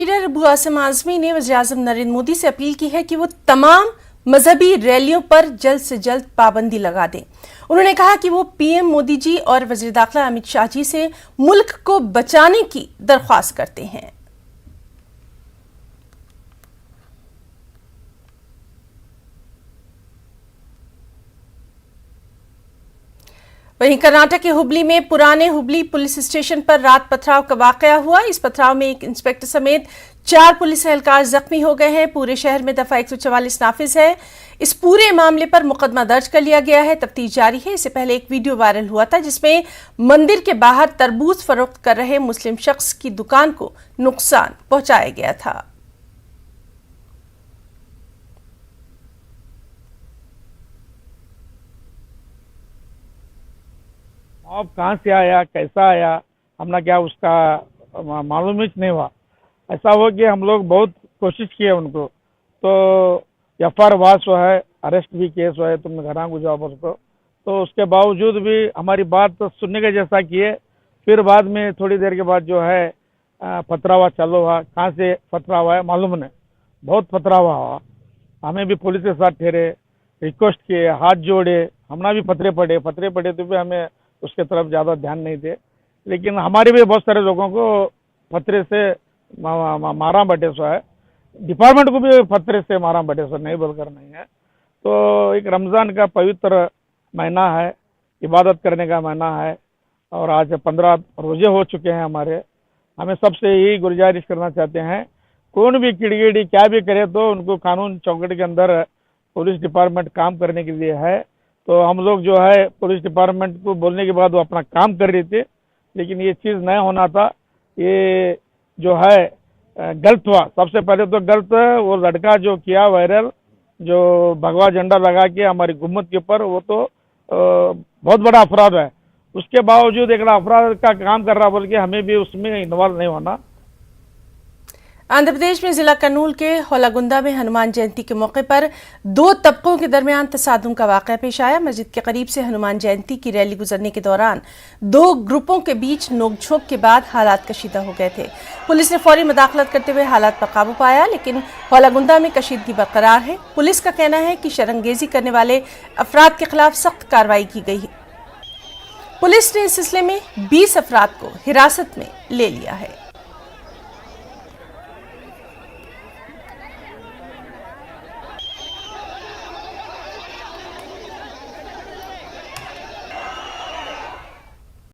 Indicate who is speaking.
Speaker 1: Leader Abu Asim Azmi ने वज़ीर-ए-आज़म नरेंद्र मोदी से अपील की है कि वो तमाम मजहबी रैलियों पर जल्द से जल्द पाबंदी लगा दें। उन्होंने कहा कि वो पीएम मोदी जी और वज़ीर दाखिला अमित शाह जी से मुल्क को बचाने की दरख्वास्त करते हैं। वहीं कर्नाटक के हुबली में पुराने हुबली पुलिस स्टेशन पर रात पथराव का वाकया हुआ। इस पथराव में एक इंस्पेक्टर समेत 4 पुलिस एहलकार जख्मी हो गए हैं। पूरे शहर में दफा 144 नाफिज है। इस पूरे मामले पर मुकदमा दर्ज कर लिया गया है, तफ्तीश जारी है। इससे पहले एक वीडियो वायरल हुआ था जिसमें मंदिर के बाहर तरबूज फरोख्त कर रहे मुस्लिम शख्स की दुकान को नुकसान पहुंचाया गया था।
Speaker 2: अब कहाँ से आया, कैसा आया, हमने क्या उसका मालूम ही नहीं हुआ। ऐसा हो कि हम लोग बहुत कोशिश किए उनको, तो एफआईआर वास हुआ है, अरेस्ट भी केस हुआ है, तुमने घर गुजाओ उसको। तो उसके बावजूद भी हमारी बात तो सुनने के जैसा किए। फिर बाद में थोड़ी देर के बाद जो है पथरावा चालू हुआ। कहाँ से पथरावा है मालूम नहीं, बहुत पथरावा हुआ। हमें भी पुलिस के साथ ठहरे, रिक्वेस्ट किए, हाथ जोड़े, हमने भी पथरे पड़े तो भी हमें उसके तरफ ज़्यादा ध्यान नहीं दे। लेकिन हमारे भी बहुत सारे लोगों को पथरे से मारा बटे सो है, डिपार्टमेंट को भी पथरे से मारा बटे सो, नहीं बोलकर नहीं है। तो एक रमज़ान का पवित्र महीना है, इबादत करने का महीना है, और आज 15 रोजे हो चुके हैं हमारे। हमें सबसे यही गुजारिश करना चाहते हैं, कौन भी किड़गिड़ी क्या भी करे तो उनको कानून चौकट के अंदर पुलिस डिपार्टमेंट काम करने के लिए है। तो हम लोग जो है पुलिस डिपार्टमेंट को बोलने के बाद वो अपना काम कर रहे थे, लेकिन ये चीज़ नहीं होना था। ये जो है गलत हुआ। सबसे पहले तो गलत वो लड़का जो किया वायरल, जो भगवा झंडा लगा के हमारी गुम्मत के ऊपर, वो तो बहुत बड़ा अपराध है। उसके बावजूद एक अपराध का काम कर रहा बोल के हमें भी उसमें इन्वॉल्व नहीं होना।
Speaker 1: आंध्र प्रदेश में जिला कर्नूल के होलागुंदा में हनुमान जयंती के मौके पर 2 तबकों के दरमियान तसादुम का वाकया पेश आया। मस्जिद के करीब से हनुमान जयंती की रैली गुजरने के दौरान 2 ग्रुपों के बीच नोकझोंक के बाद हालात कशीदा हो गए थे। पुलिस ने फौरी मुदाखलत करते हुए हालात पर काबू पाया, लेकिन होलागुंदा में कशीदगी बरकरार है। पुलिस का कहना है कि शरंगेजी करने वाले अफराद के खिलाफ सख्त कार्रवाई की गई है। पुलिस ने इस सिलसिले में 20 अफराद को हिरासत में ले लिया है।